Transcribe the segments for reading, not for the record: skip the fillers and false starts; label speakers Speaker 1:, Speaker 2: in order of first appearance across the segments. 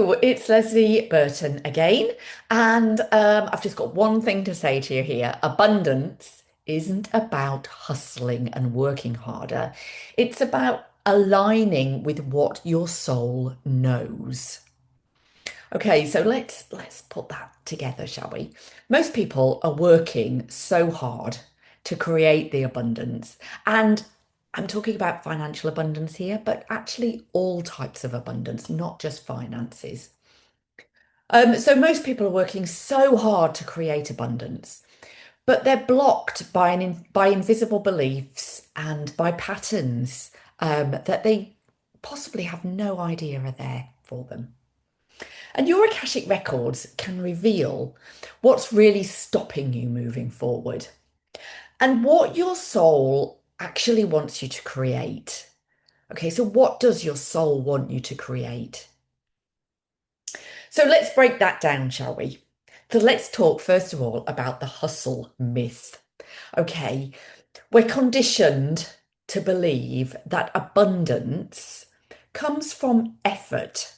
Speaker 1: Hello, it's Leslie Burton again, and I've just got one thing to say to you here. Abundance isn't about hustling and working harder. It's about aligning with what your soul knows. Okay, so let's put that together, shall we? Most people are working so hard to create the abundance, and I'm talking about financial abundance here, but actually all types of abundance, not just finances. So most people are working so hard to create abundance, but they're blocked by by invisible beliefs and by patterns that they possibly have no idea are there for them. And your Akashic Records can reveal what's really stopping you moving forward and what your soul actually wants you to create. Okay, so what does your soul want you to create? So let's break that down, shall we? So let's talk first of all about the hustle myth. Okay, we're conditioned to believe that abundance comes from effort,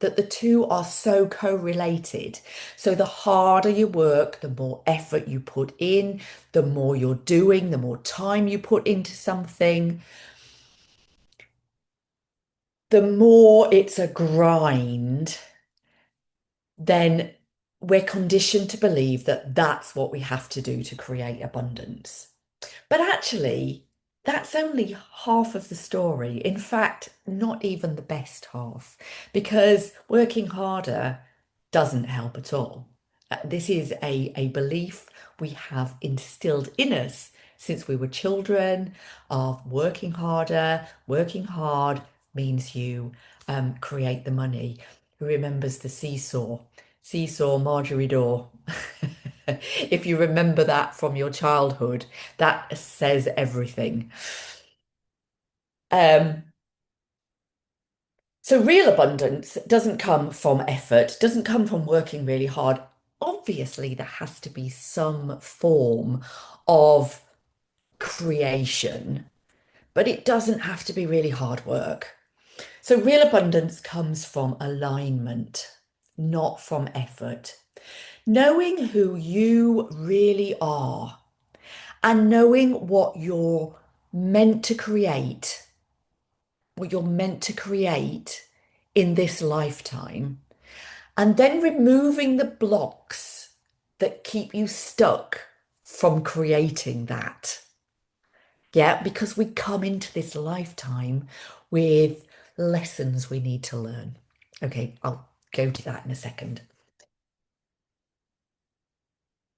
Speaker 1: that the two are so correlated. So the harder you work, the more effort you put in, the more you're doing, the more time you put into something, the more it's a grind, then we're conditioned to believe that that's what we have to do to create abundance. But actually, that's only half of the story. In fact, not even the best half, because working harder doesn't help at all. This is a belief we have instilled in us since we were children of working harder. Working hard means you create the money. Who remembers the seesaw? Seesaw, Marjorie Daw. If you remember that from your childhood, that says everything. Um, so real abundance doesn't come from effort, doesn't come from working really hard. Obviously, there has to be some form of creation, but it doesn't have to be really hard work. So real abundance comes from alignment, not from effort. Knowing who you really are and knowing what you're meant to create, what you're meant to create in this lifetime, and then removing the blocks that keep you stuck from creating that. Yeah, because we come into this lifetime with lessons we need to learn. Okay, I'll go to that in a second.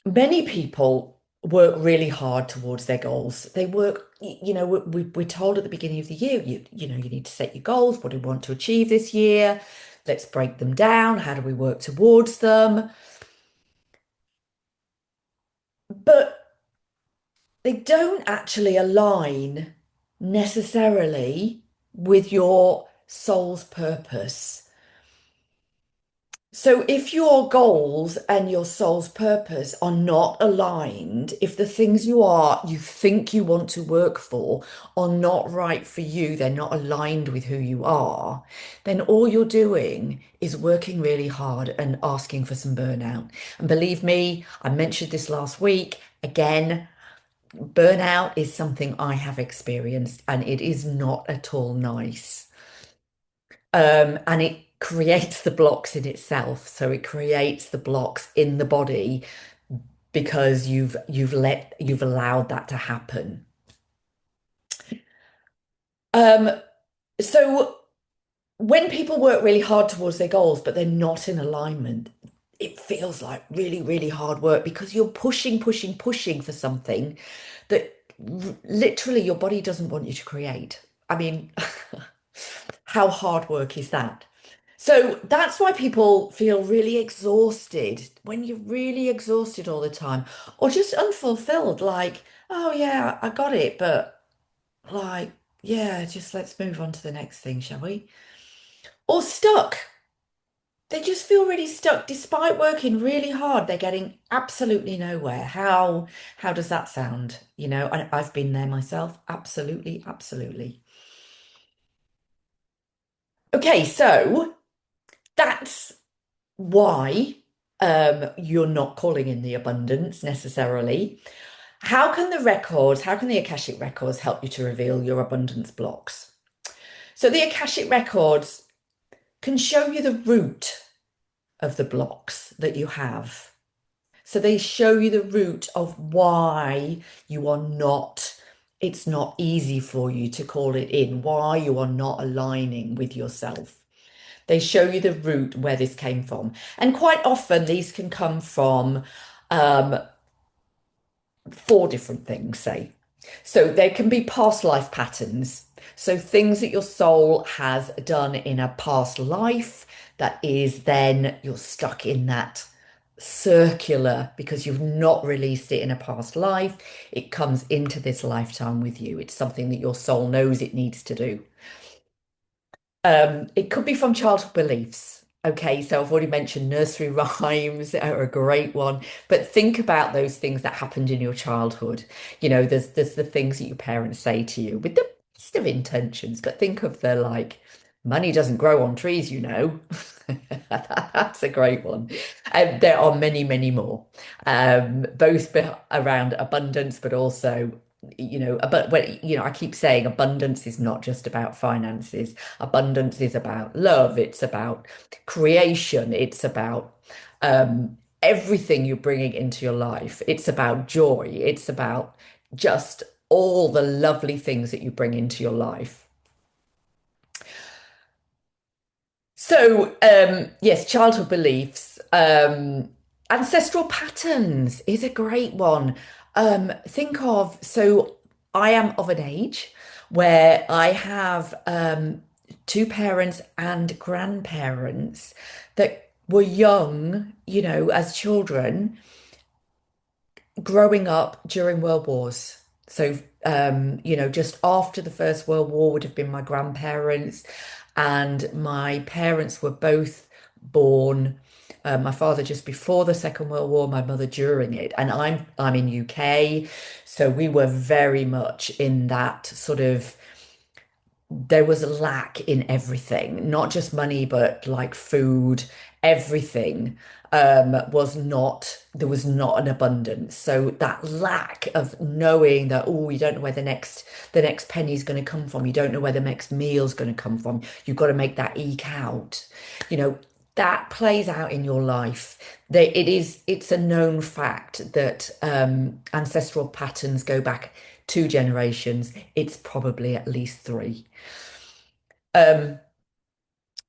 Speaker 1: Many people work really hard towards their goals. They work, we're told at the beginning of the year, you need to set your goals. What do you want to achieve this year? Let's break them down. How do we work towards them? But they don't actually align necessarily with your soul's purpose. So, if your goals and your soul's purpose are not aligned, if the things you think you want to work for are not right for you, they're not aligned with who you are, then all you're doing is working really hard and asking for some burnout. And believe me, I mentioned this last week. Again, burnout is something I have experienced and it is not at all nice. And it creates the blocks in itself. So it creates the blocks in the body because you've allowed that to happen. Um, so when people work really hard towards their goals, but they're not in alignment, it feels like really, really hard work because you're pushing, pushing, pushing for something that literally your body doesn't want you to create. I mean, how hard work is that? So that's why people feel really exhausted when you're really exhausted all the time, or just unfulfilled, like, oh yeah, I got it, but like, yeah, just let's move on to the next thing, shall we? Or stuck. They just feel really stuck despite working really hard. They're getting absolutely nowhere. How does that sound? I've been there myself. Absolutely, absolutely. Okay, so that's why you're not calling in the abundance necessarily. How can the Akashic Records help you to reveal your abundance blocks? So the Akashic Records can show you the root of the blocks that you have. So they show you the root of why you are not, it's not easy for you to call it in, why you are not aligning with yourself. They show you the root where this came from. And quite often these can come from um, four different things, say. So there can be past life patterns. So things that your soul has done in a past life that is then you're stuck in that circular because you've not released it in a past life. It comes into this lifetime with you. It's something that your soul knows it needs to do. It could be from childhood beliefs. Okay, so I've already mentioned nursery rhymes are a great one, but think about those things that happened in your childhood. You know, there's the things that your parents say to you with the best of intentions, but think of the like, money doesn't grow on trees, you know. That's a great one. There are many, many more, both around abundance, but also, you know, but when, you know, I keep saying abundance is not just about finances. Abundance is about love. It's about creation. It's about everything you're bringing into your life. It's about joy. It's about just all the lovely things that you bring into your life. So, yes, childhood beliefs, ancestral patterns is a great one. Think of, so I am of an age where I have two parents and grandparents that were young, you know, as children growing up during World Wars. So, you know, just after the First World War would have been my grandparents, and my parents were both born. My father just before the Second World War, my mother during it, and I'm in UK, so we were very much in that sort of there was a lack in everything, not just money, but like food, everything was not, there was not an abundance. So that lack of knowing that, oh, you don't know where the next penny is going to come from. You don't know where the next meal's going to come from. You've got to make that eke out. You know, that plays out in your life. It's a known fact that ancestral patterns go back 2 generations. It's probably at least three. Um,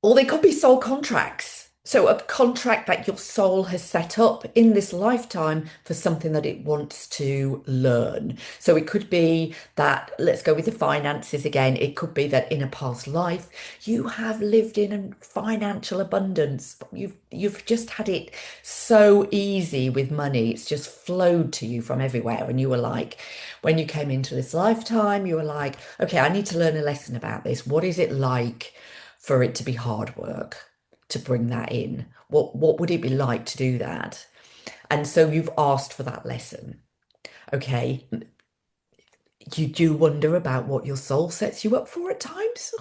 Speaker 1: or they could be soul contracts. So a contract that your soul has set up in this lifetime for something that it wants to learn. So it could be that, let's go with the finances again. It could be that in a past life, you have lived in a financial abundance. You've just had it so easy with money. It's just flowed to you from everywhere. And you were like, when you came into this lifetime, you were like, okay, I need to learn a lesson about this. What is it like for it to be hard work to bring that in? What would it be like to do that? And so you've asked for that lesson. Okay. You do wonder about what your soul sets you up for at times,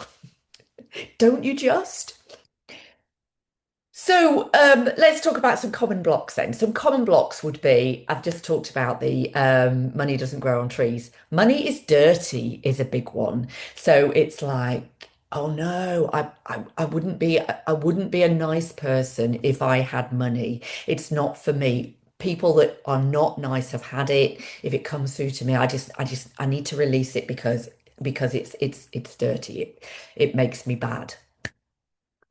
Speaker 1: don't you just? So let's talk about some common blocks then. Some common blocks would be, I've just talked about the money doesn't grow on trees. Money is dirty is a big one. So it's like, oh no, I wouldn't be a nice person if I had money. It's not for me. People that are not nice have had it. If it comes through to me, I need to release it because it's dirty. It makes me bad.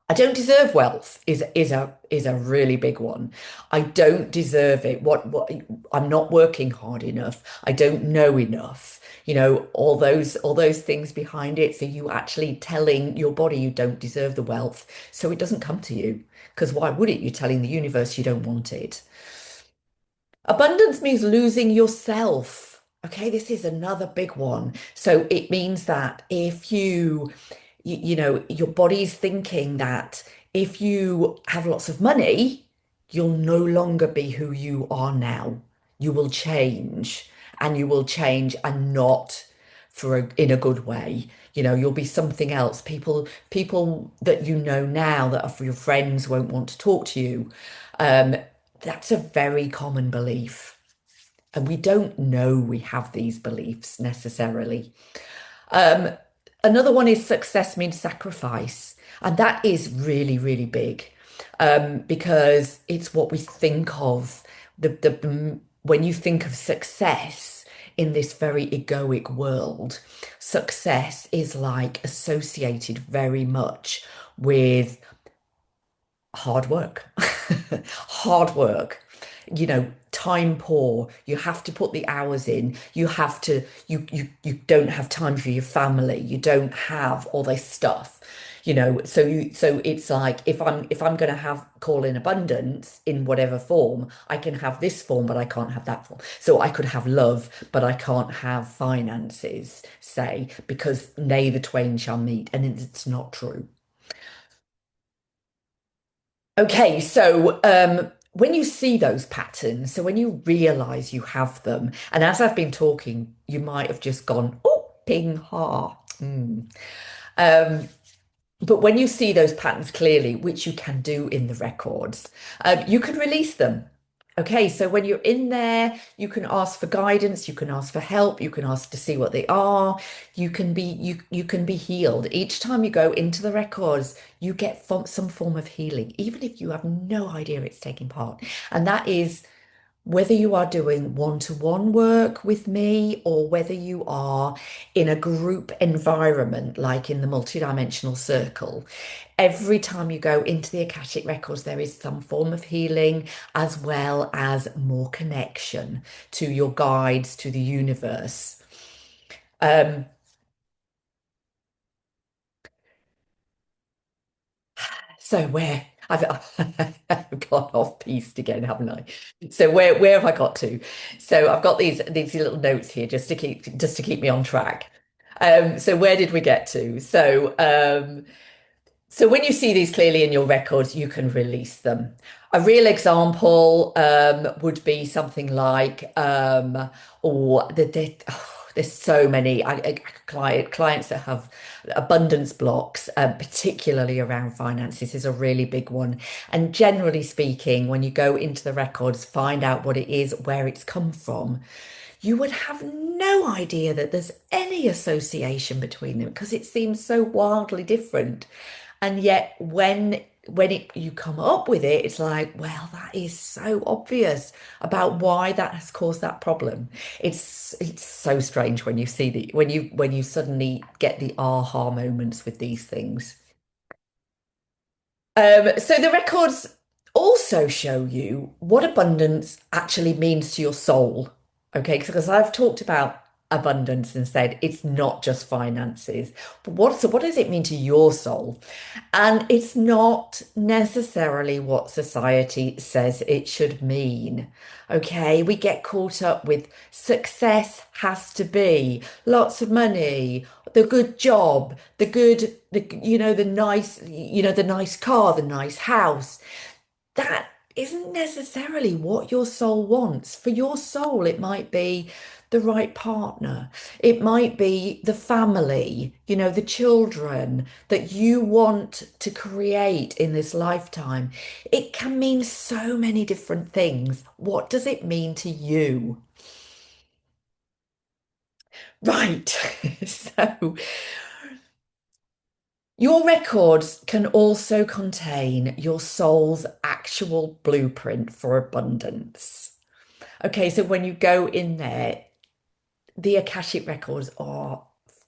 Speaker 1: I don't deserve wealth is a really big one. I don't deserve it. What I'm not working hard enough. I don't know enough. You know, all those things behind it. So you actually telling your body you don't deserve the wealth, so it doesn't come to you. Because why would it? You're telling the universe you don't want it. Abundance means losing yourself. Okay, this is another big one. So it means that if you know, your body's thinking that if you have lots of money, you'll no longer be who you are now. You will change and you will change and not in a good way. You know, you'll be something else. People that you know now that are your friends won't want to talk to you. Um, that's a very common belief. And we don't know we have these beliefs necessarily. Um, Another one is success means sacrifice. And that is really, really big because it's what we think of. When you think of success in this very egoic world, success is like associated very much with hard work. Hard work. You know, time poor. You have to put the hours in. You have to, you don't have time for your family. You don't have all this stuff. You know, so it's like if I'm gonna have call in abundance in whatever form, I can have this form, but I can't have that form. So I could have love, but I can't have finances, say, because nay the twain shall meet, and it's not true. Okay, so when you see those patterns, so when you realize you have them, and as I've been talking, you might have just gone, oh, ping ha. Um, but when you see those patterns clearly, which you can do in the records, you can release them. Okay, so when you're in there, you can ask for guidance, you can ask for help, you can ask to see what they are. You can be healed. Each time you go into the records, you get some form of healing, even if you have no idea it's taking part. And that is whether you are doing one-to-one work with me or whether you are in a group environment, like in the multidimensional circle, every time you go into the Akashic Records, there is some form of healing as well as more connection to your guides, to the universe. Um, so where I've, I've gone off piste again, haven't I? So where have I got to? So I've got these little notes here just to keep me on track. So where did we get to? So when you see these clearly in your records, you can release them. A real example would be something like, or there's so many clients that have abundance blocks, particularly around finances, is a really big one. And generally speaking, when you go into the records, find out what it is, where it's come from, you would have no idea that there's any association between them because it seems so wildly different. And yet you come up with it, it's like, well, that is so obvious about why that has caused that problem. It's so strange when you see when you suddenly get the aha moments with these things. So the records also show you what abundance actually means to your soul. Okay, because I've talked about abundance and said it's not just finances, but what does it mean to your soul? And it's not necessarily what society says it should mean. Okay, we get caught up with success has to be lots of money, the good job, the nice, the nice car, the nice house. That isn't necessarily what your soul wants. For your soul, it might be the right partner. It might be the family, the children that you want to create in this lifetime. It can mean so many different things. What does it mean to you? Right. So your records can also contain your soul's actual blueprint for abundance. Okay, so when you go in there, the Akashic records are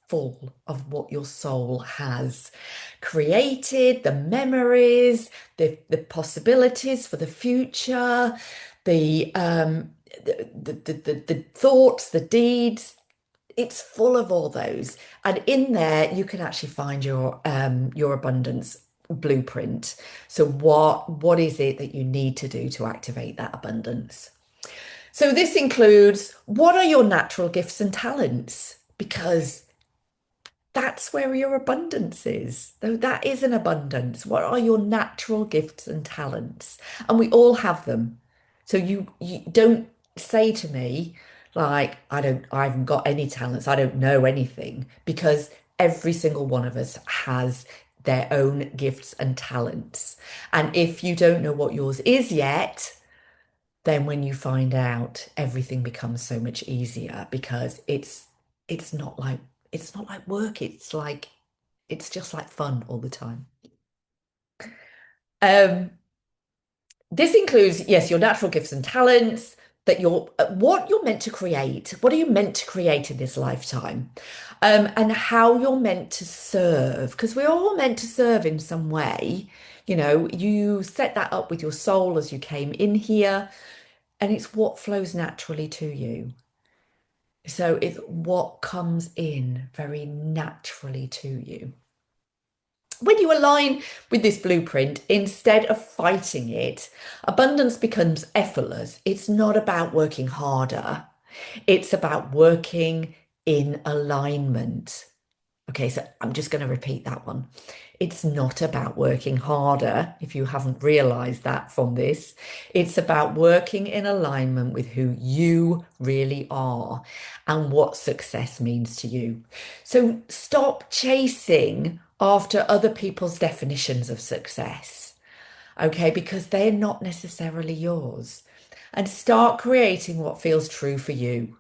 Speaker 1: full of what your soul has created, the memories, the possibilities for the future, the thoughts, the deeds. It's full of all those. And in there, you can actually find your abundance blueprint. So what is it that you need to do to activate that abundance? So this includes what are your natural gifts and talents? Because that's where your abundance is. Though that is an abundance. What are your natural gifts and talents? And we all have them. So you don't say to me, Like, I haven't got any talents. I don't know anything because every single one of us has their own gifts and talents. And if you don't know what yours is yet, then when you find out, everything becomes so much easier because it's not like it's not like work. It's just like fun all the time. Um, This includes, yes, your natural gifts and talents, that you're what you're meant to create. What are you meant to create in this lifetime? And how you're meant to serve, because we're all meant to serve in some way. You know, you set that up with your soul as you came in here, and it's what flows naturally to you. So it's what comes in very naturally to you. When you align with this blueprint, instead of fighting it, abundance becomes effortless. It's not about working harder, it's about working in alignment. Okay, so I'm just going to repeat that one. It's not about working harder, if you haven't realized that from this. It's about working in alignment with who you really are and what success means to you. So stop chasing after other people's definitions of success, okay, because they're not necessarily yours. And start creating what feels true for you.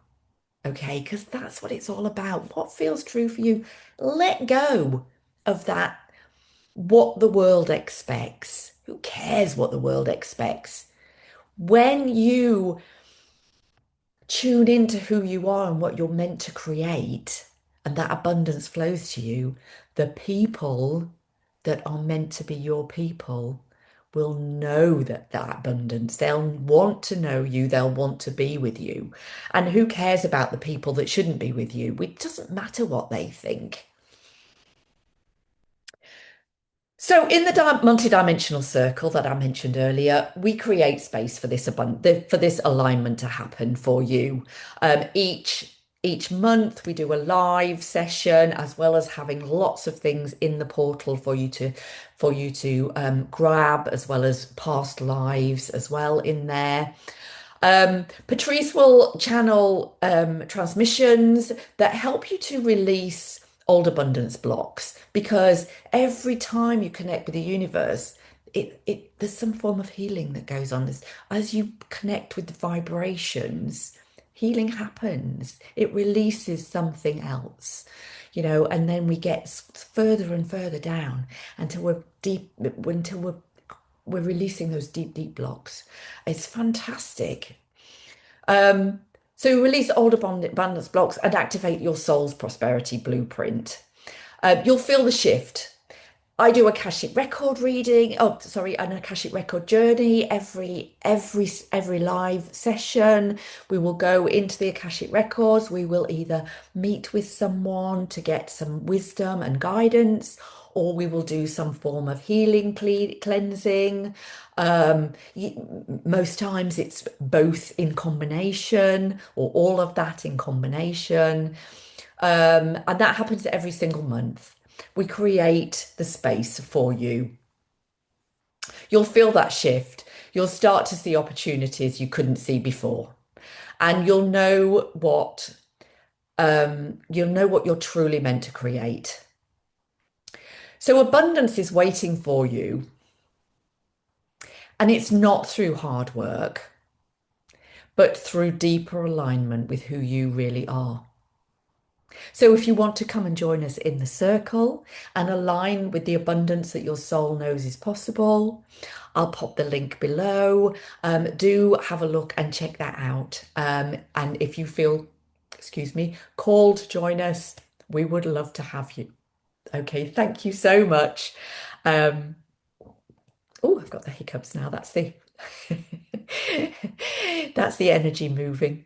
Speaker 1: Okay, because that's what it's all about. What feels true for you? Let go of that, what the world expects. Who cares what the world expects? When you tune into who you are and what you're meant to create, and that abundance flows to you, the people that are meant to be your people will know that abundance. They'll want to know you, they'll want to be with you. And who cares about the people that shouldn't be with you? It doesn't matter what they think. So, in the multi-dimensional circle that I mentioned earlier, we create space for for this alignment to happen for you. Each month, we do a live session, as well as having lots of things in the portal for you to grab, as well as past lives as well in there. Patrice will channel transmissions that help you to release old abundance blocks because every time you connect with the universe, it there's some form of healing that goes on. As you connect with the vibrations, healing happens. It releases something else, you know, and then we get further and further down until we're deep, until we're releasing those deep, deep blocks. It's fantastic. Um, so release old abundance blocks and activate your soul's prosperity blueprint. You'll feel the shift. I do Akashic record reading. Oh, sorry, an Akashic record journey every live session. We will go into the Akashic records. We will either meet with someone to get some wisdom and guidance, or we will do some form of healing, cleansing. Most times it's both in combination, or all of that in combination. And that happens every single month. We create the space for you. You'll feel that shift. You'll start to see opportunities you couldn't see before. And you'll know what you're truly meant to create. So abundance is waiting for you. And it's not through hard work, but through deeper alignment with who you really are. So if you want to come and join us in the circle and align with the abundance that your soul knows is possible, I'll pop the link below. Do have a look and check that out. And if you feel, excuse me, called to join us, we would love to have you. Okay, thank you so much. Um, oh, I've got the hiccups now. That's the that's the energy moving.